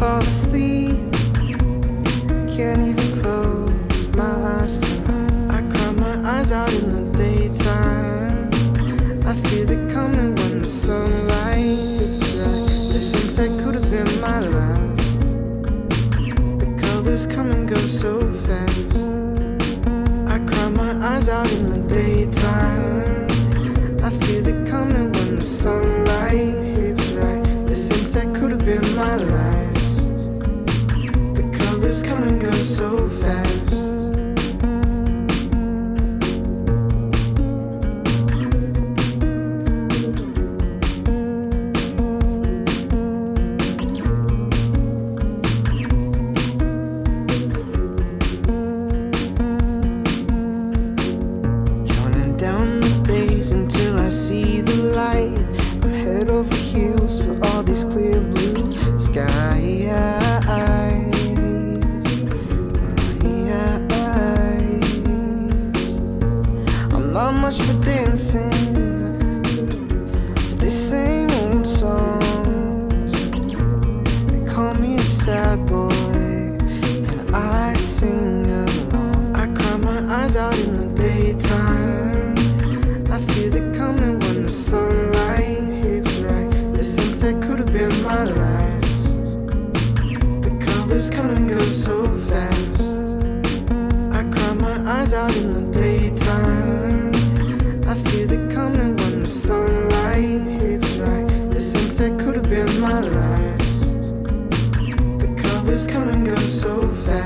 fall asleep, can't even close my eyes tonight. I cry my eyes out in the daytime, I feel it coming when the sunlight hits right. The sunset could have been my last. The colors come and go so fast. I cry my eyes out in the daytime, I feel it coming when the sunlight hits right. The sunset could have been my last. The colors come and go so fast. Counting down the days until I see the light. I'm head over heels for all these clear blue skies. I'm not much for dancing, but they sing old songs. They call me a sad boy, and I sing along. I cry my eyes out in the daytime, I feel it coming when the sunlight hits right. The sunset could have been my last. The colors come and go so fast. I cry my eyes out in the daytime, I feel it coming when the sunlight hits right. The sunset could have been my last. The colors come and go so fast.